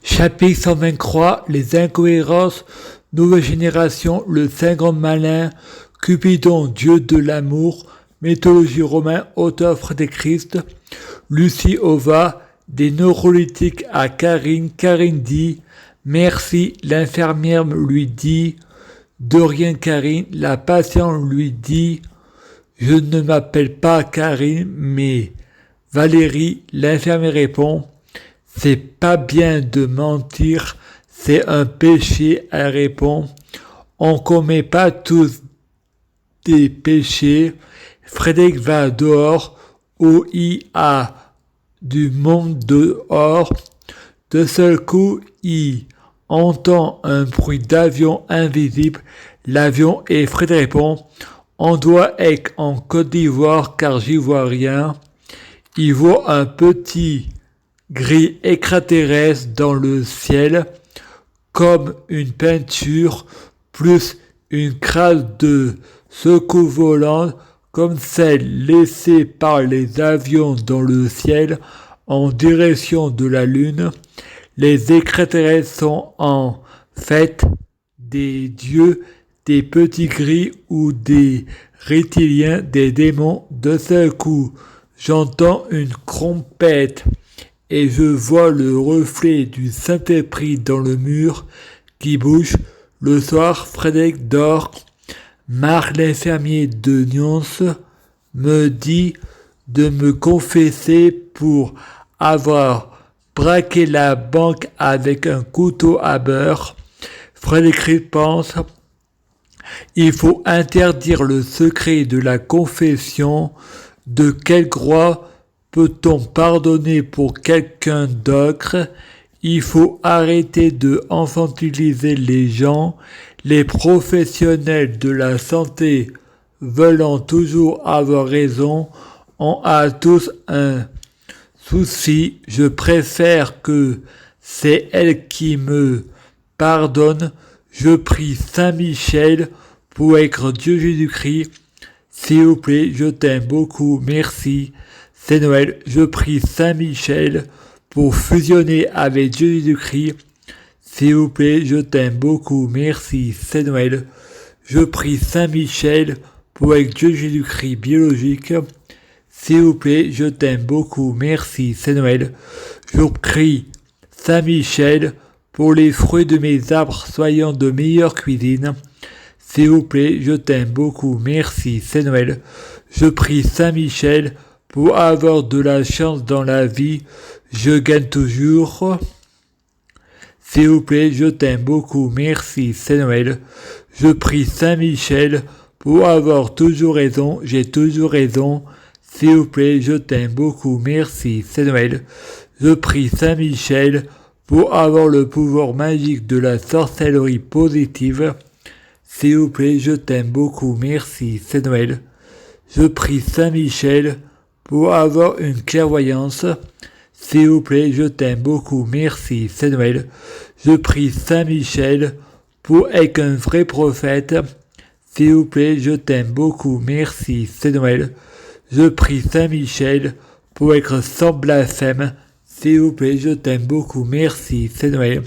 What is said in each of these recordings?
Chapitre 123, les incohérences, nouvelle génération, le saint grand malin, Cupidon, dieu de l'amour, mythologie romaine, auteur Frédéric Christ, Lucie Ova, des neurolytiques à Karine, Karine dit, merci, l'infirmière lui dit, de rien Karine, la patiente lui dit, je ne m'appelle pas Karine, mais Valérie, l'infirmière répond, c'est pas bien de mentir, c'est un péché, elle répond. On commet pas tous des péchés. Frédéric va dehors, où il a du monde dehors. De seul coup, il entend un bruit d'avion invisible. L'avion et Frédéric répond, on doit être en Côte d'Ivoire car j'y vois rien. Il voit un petit gris extraterrestre dans le ciel, comme une peinture, plus une crasse de secours volante, comme celle laissée par les avions dans le ciel en direction de la Lune. Les extraterrestres sont en fait des dieux, des petits gris ou des reptiliens, des démons. De ce coup, j'entends une trompette et je vois le reflet du Saint-Esprit dans le mur qui bouge. Le soir, Frédéric dort. Marc, l'infirmier de Nyons, me dit de me confesser pour avoir braqué la banque avec un couteau à beurre. Frédéric pense, il faut interdire le secret de la confession. De quel droit peut-on pardonner pour quelqu'un d'autre? Il faut arrêter de infantiliser les gens. Les professionnels de la santé veulent toujours avoir raison. On a tous un souci. Je préfère que c'est elle qui me pardonne. Je prie Saint Michel pour être Dieu Jésus-Christ. S'il vous plaît, je t'aime beaucoup. Merci. C'est Noël, je prie Saint Michel pour fusionner avec Dieu Jésus-Christ. S'il vous plaît, je t'aime beaucoup, merci, c'est Noël. Je prie Saint Michel pour être Dieu Jésus-Christ biologique. S'il vous plaît, je t'aime beaucoup, merci, c'est Noël. Je prie Saint Michel pour les fruits de mes arbres soyant de meilleure cuisine. S'il vous plaît, je t'aime beaucoup, merci, c'est Noël. Je prie Saint Michel pour avoir de la chance dans la vie, je gagne toujours. S'il vous plaît, je t'aime beaucoup, merci, c'est Noël. Je prie Saint Michel pour avoir toujours raison, j'ai toujours raison. S'il vous plaît, je t'aime beaucoup, merci, c'est Noël. Je prie Saint Michel pour avoir le pouvoir magique de la sorcellerie positive. S'il vous plaît, je t'aime beaucoup, merci, c'est Noël. Je prie Saint Michel pour avoir une clairvoyance. S'il vous plaît, je t'aime beaucoup, merci, c'est Noël. Je prie Saint Michel pour être un vrai prophète. S'il vous plaît, je t'aime beaucoup, merci, c'est Noël. Je prie Saint Michel pour être sans blasphème. S'il vous plaît, je t'aime beaucoup, merci, c'est Noël.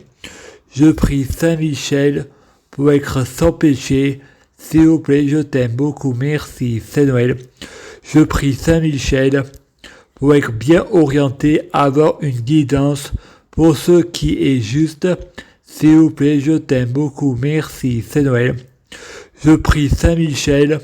Je prie Saint Michel pour être sans péché. S'il vous plaît, je t'aime beaucoup, merci, c'est Noël. Je prie Saint Michel pour être bien orienté, avoir une guidance pour ce qui est juste. S'il vous plaît, je t'aime beaucoup, merci, c'est Noël. Je prie Saint Michel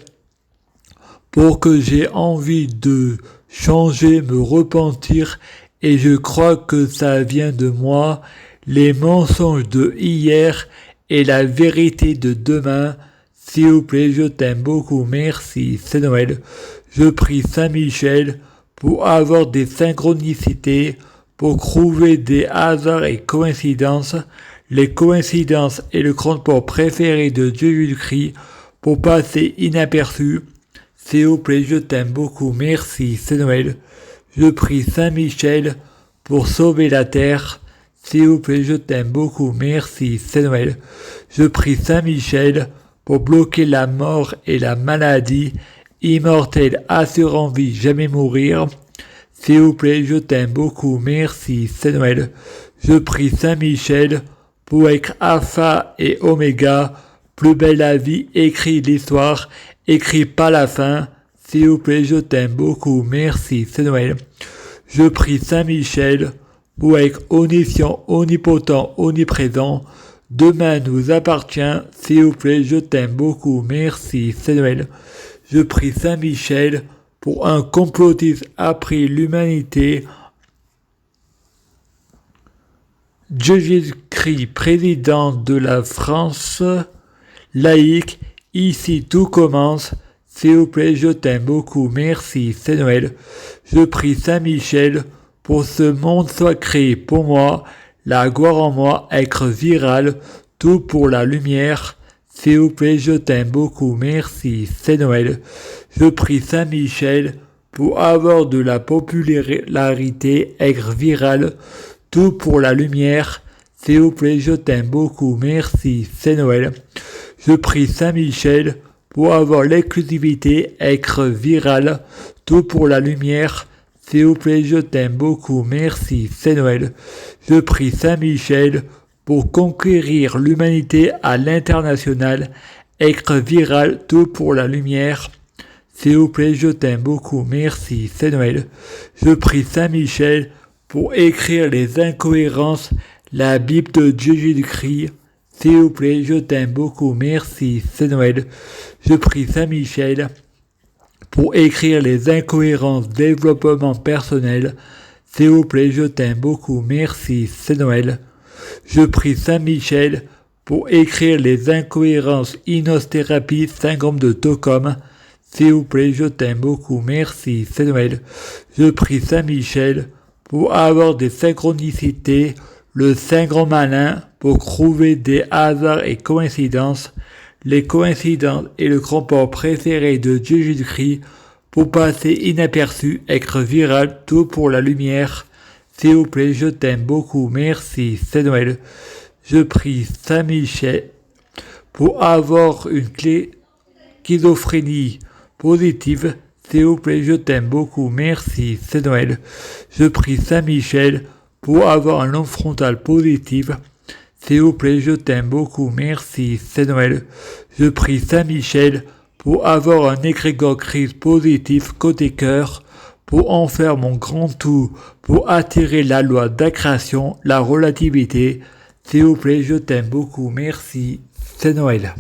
pour que j'ai envie de changer, me repentir, et je crois que ça vient de moi, les mensonges de hier et la vérité de demain. S'il vous plaît, je t'aime beaucoup, merci, c'est Noël. Je prie Saint Michel pour avoir des synchronicités, pour trouver des hasards et coïncidences, les coïncidences et le transport préféré de Dieu Jésus-Christ, pour passer inaperçu. S'il vous plaît, je t'aime beaucoup, merci, c'est Noël. Je prie Saint Michel pour sauver la terre. S'il vous plaît, je t'aime beaucoup, merci, c'est Noël. Je prie Saint Michel pour bloquer la mort et la maladie, immortel, assurant vie, jamais mourir. s'il vous plaît, je t'aime beaucoup, merci, c'est Noël. Je prie Saint Michel pour être Alpha et Oméga, plus belle la vie, écrit l'histoire, écrit pas la fin. S'il vous plaît, je t'aime beaucoup, merci, c'est Noël. Je prie Saint Michel pour être omniscient, omnipotent, omniprésent. Demain nous appartient, s'il vous plaît, je t'aime beaucoup, merci, c'est Noël. Je prie Saint Michel pour un complotiste après l'humanité. Jésus-Christ, président de la France, laïque, ici tout commence. S'il vous plaît, je t'aime beaucoup, merci, c'est Noël. Je prie Saint Michel pour ce monde soit créé pour moi, la gloire en moi, être viral, tout pour la lumière. S'il vous plaît, je t'aime beaucoup, merci, c'est Noël. Je prie Saint Michel pour avoir de la popularité, être viral, tout pour la lumière. S'il vous plaît, je t'aime beaucoup, merci, c'est Noël. Je prie Saint Michel pour avoir l'exclusivité, être viral, tout pour la lumière. S'il vous plaît, je t'aime beaucoup, merci, c'est Noël. Je prie Saint Michel pour conquérir l'humanité à l'international, être viral, tout pour la lumière. S'il vous plaît, je t'aime beaucoup, merci, c'est Noël. Je prie Saint Michel pour écrire les incohérences, la Bible de Jésus-Christ. S'il vous plaît, je t'aime beaucoup, merci, c'est Noël. Je prie Saint Michel pour écrire les incohérences, développement personnel. S'il vous plaît, je t'aime beaucoup, merci, c'est Noël. Je prie Saint Michel pour écrire les incohérences, hypnosthérapie, syndrome de Stockholm. S'il vous plaît, je t'aime beaucoup, merci, c'est Noël. Je prie Saint Michel pour avoir des synchronicités, le Saint Grand Malin pour trouver des hasards et coïncidences, les coïncidences et le grand-père préféré de Jésus-Christ pour passer inaperçu, être viral, tout pour la lumière. S'il vous plaît, je t'aime beaucoup, merci, c'est Noël. Je prie Saint Michel pour avoir une clé schizophrénie positive. S'il vous plaît, je t'aime beaucoup, merci, c'est Noël. Je prie Saint Michel pour avoir un lobe frontal positif. S'il vous plaît, je t'aime beaucoup, merci, c'est Noël. Je prie Saint Michel pour avoir un égrégore Christ positif côté cœur, pour en faire mon grand tout, pour attirer la loi d'accrétion, la relativité. S'il vous plaît, je t'aime beaucoup, merci, c'est Noël.